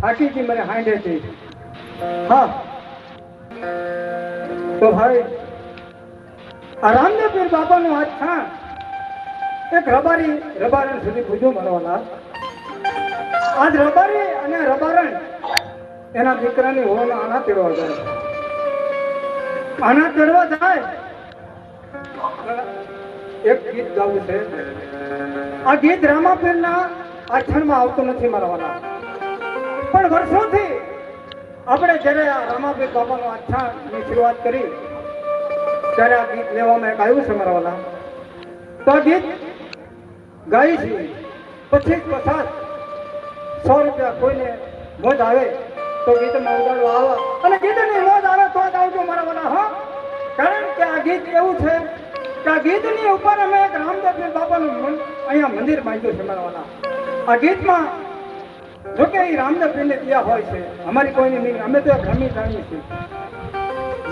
आखी की मेरे हांडे थी हाँ तो भाई रामदेव पीर बाबा नो हाथ था एक रबारण सुधी पूजो मरवाना आज रबारी अने रबारण एना दीकरानी होना आना तेड़वा जाए आना तेड़वा जाए एक गीत गाવું છે આ ગીત રામાપીરના આઠણમાં આવતું નથી મારવાના પણ વર્ષોથી આપણે જ્યારે આ રામાપીર બાબાનો આઠાણની શરૂઆત કરી ત્યારે આ ગીત લેવામાં એક આવ્યું છે મારવાના તો આ ગીત ગાઈ છે પછી 50-100 રૂપિયા કોઈને મોજ આવે તો ગીતમાં ઉડાડવા આવે અને ગીતની મોજ આવે તો જ આવજો મારવાના હા કારણ કે આ ગીત એવું છે આ ગીતની ઉપર અમે એક રામદેવ પીર બાબાનું અહીંયા મંદિર બાંધ્યું છે મારવાના આ ગીતમાં જો કે એ રામદેવ પીરને ત્યાં હોય છે અમારી કોઈની નહીં અમે તો ભ્રમી જાણીએ છીએ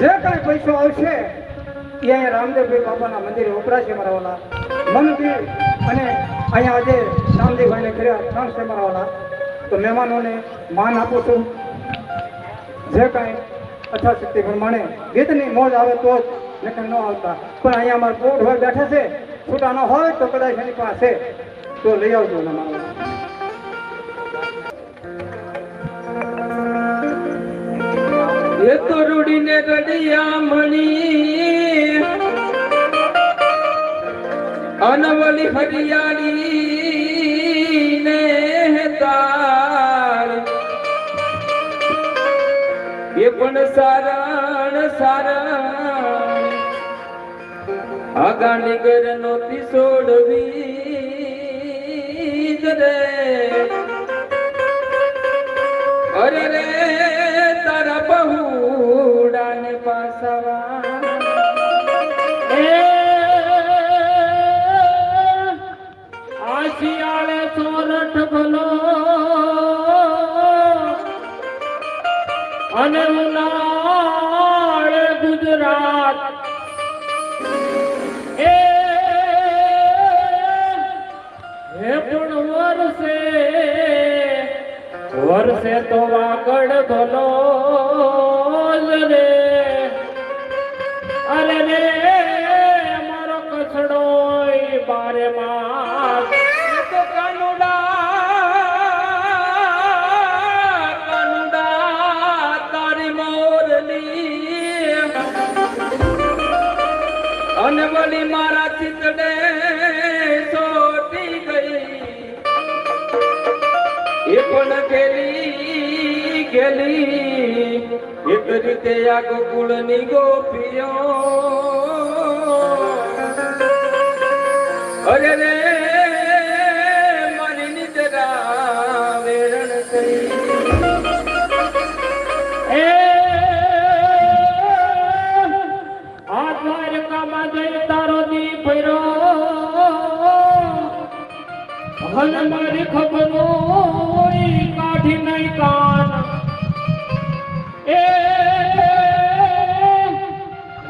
જે કાંઈ પૈસો આવશે એ અહીંયા રામદેવ પીર બાબાના મંદિરે વપરાશે મારવાના મંદિર અને અહીંયા આજે શામજીભાઈને કર્યા ત્રણ છે મારવાના તો મહેમાનોને માન આપું છું જે કાંઈ યથાશક્તિ પ્રમાણે ગીતની મોજ આવે તો જ નકર ન આવતા પણ અહીંયા અમારા બોર્ડ હોય બેઠા છે છૂટા ન હોય તો કદાચ એની પાસે તો લઈ આવજો ને મારો એ તો રૂડીને ગડિયા મણી અનવલી હરિયાળી ને તાર એ પણ સારણ આગાની ઘર નોતી છોડવી રે અરે રે તારા બહુડાને પાસવા આશિયાળે સોરઠ ભલો અને ઉનાળે ગુજરાત હે પણ વર્ષે તો વાગડ ભલો રે અરે રે મારો કસડો બારે માસ તો કાનુડા તારી મોરલી અને વળી મારા ચિતડે સોટી ગઈ એ પણ ગેલી એક રીતે આ ગોકુળની ગોપીઓ અરે રે મારી નિદ્રા વેરણ થઈ આ દ્વારકામાં જઈ તારો દી ફર્યો હન મારી ખબરો કાઢી નહીં કાન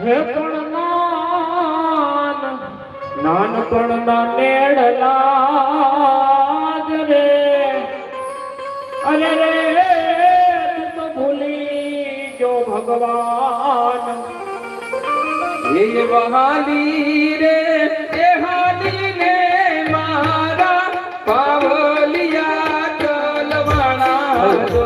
હે પણ નાનપણના નેડલા રે અરે રે તું તો ભૂલી જો ભગવાન એ વહાલી રે એ હાલી ને મારા પાવલિયા ચલવાણા જો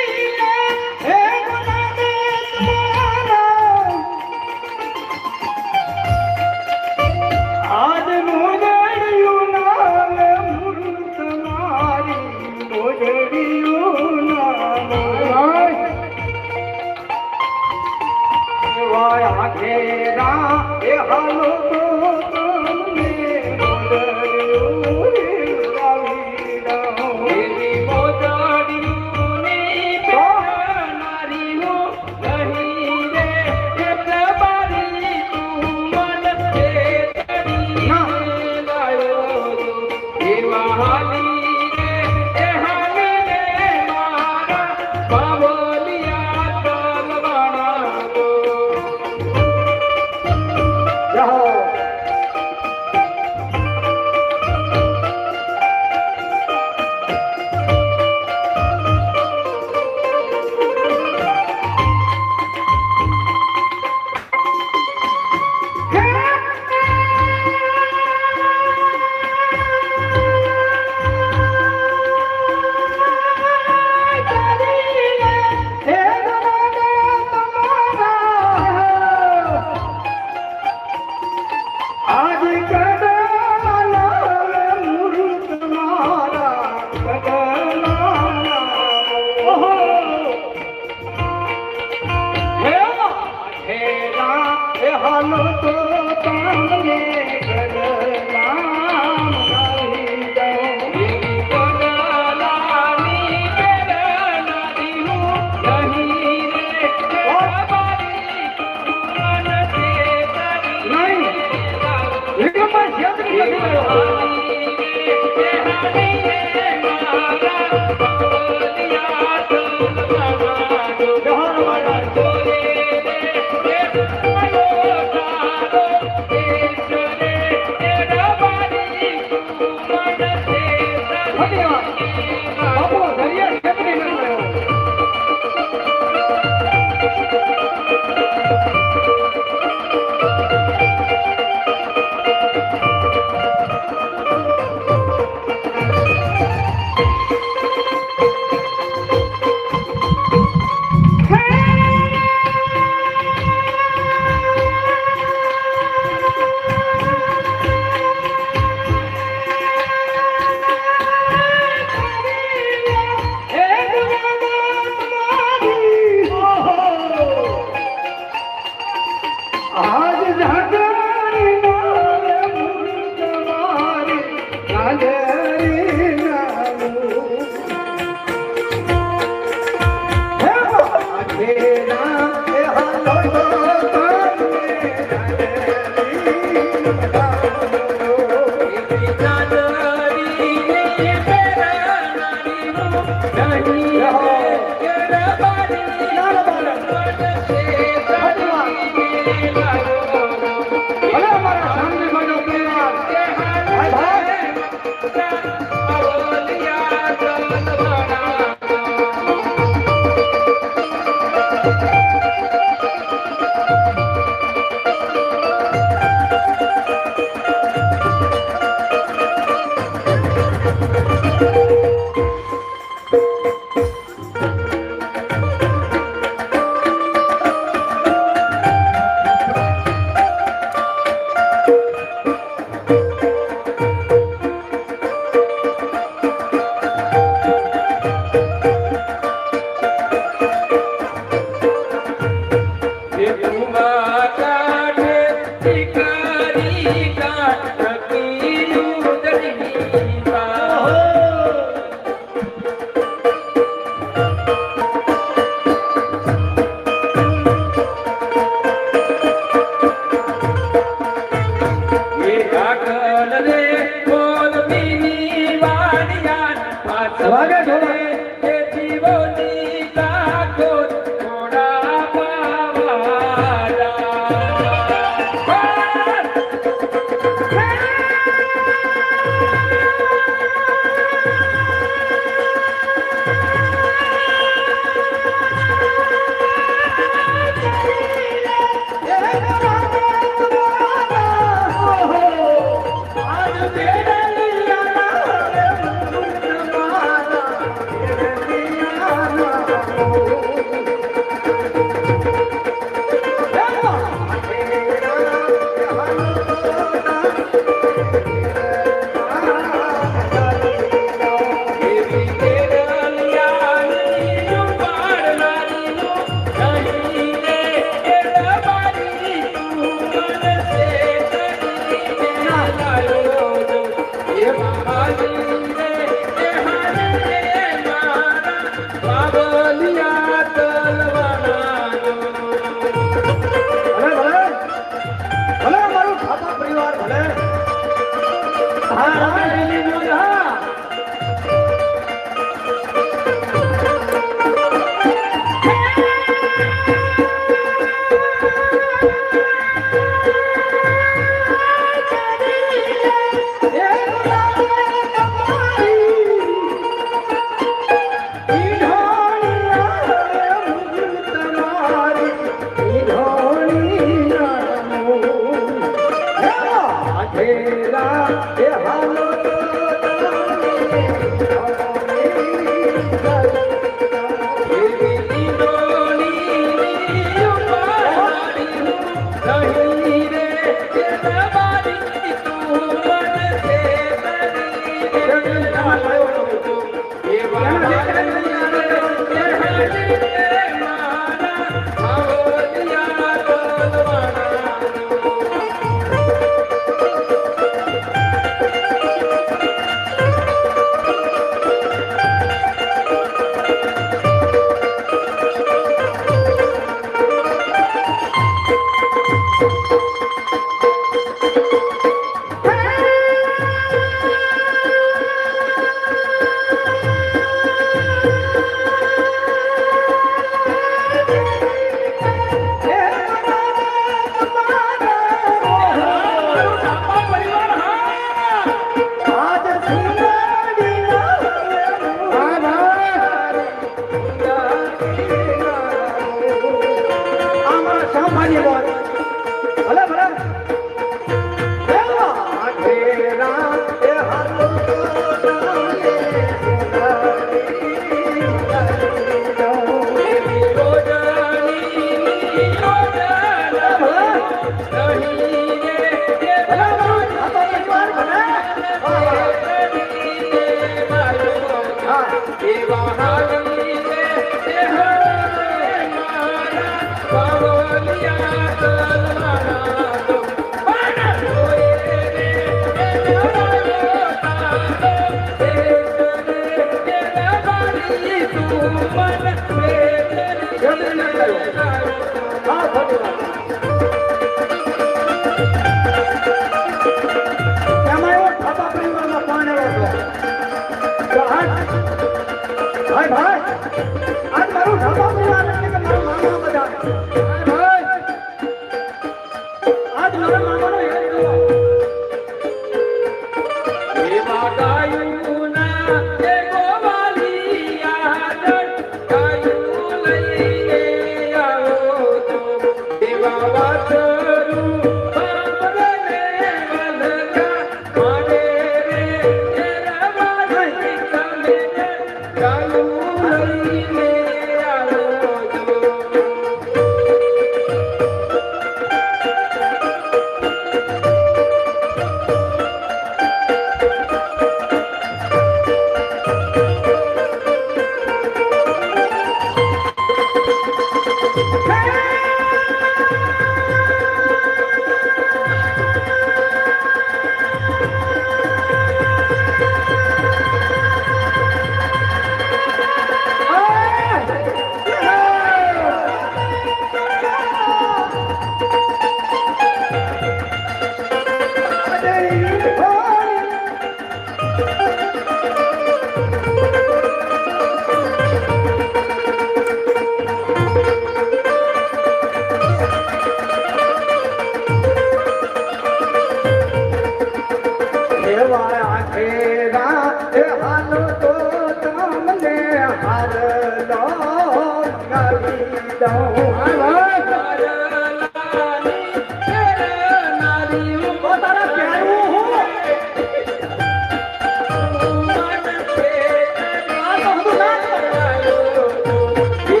એ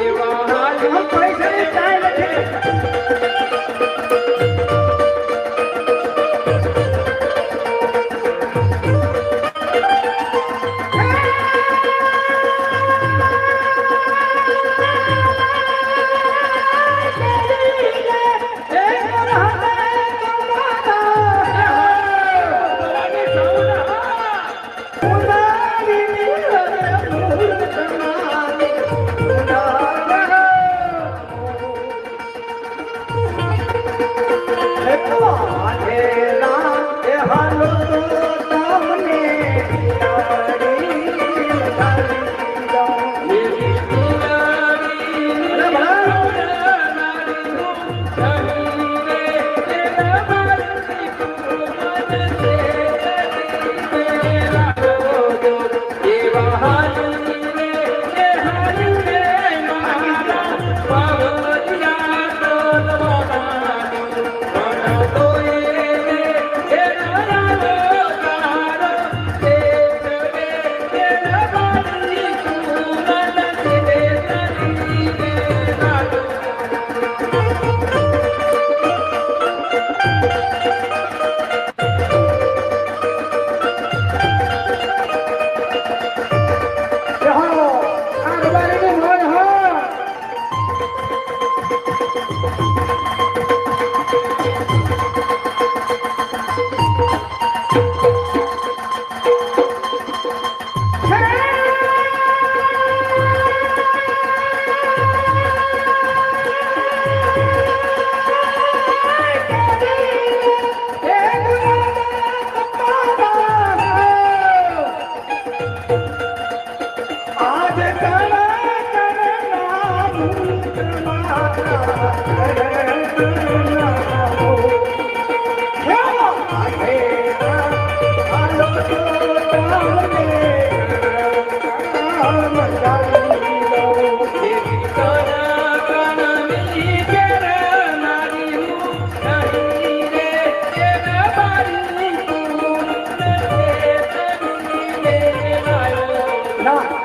ના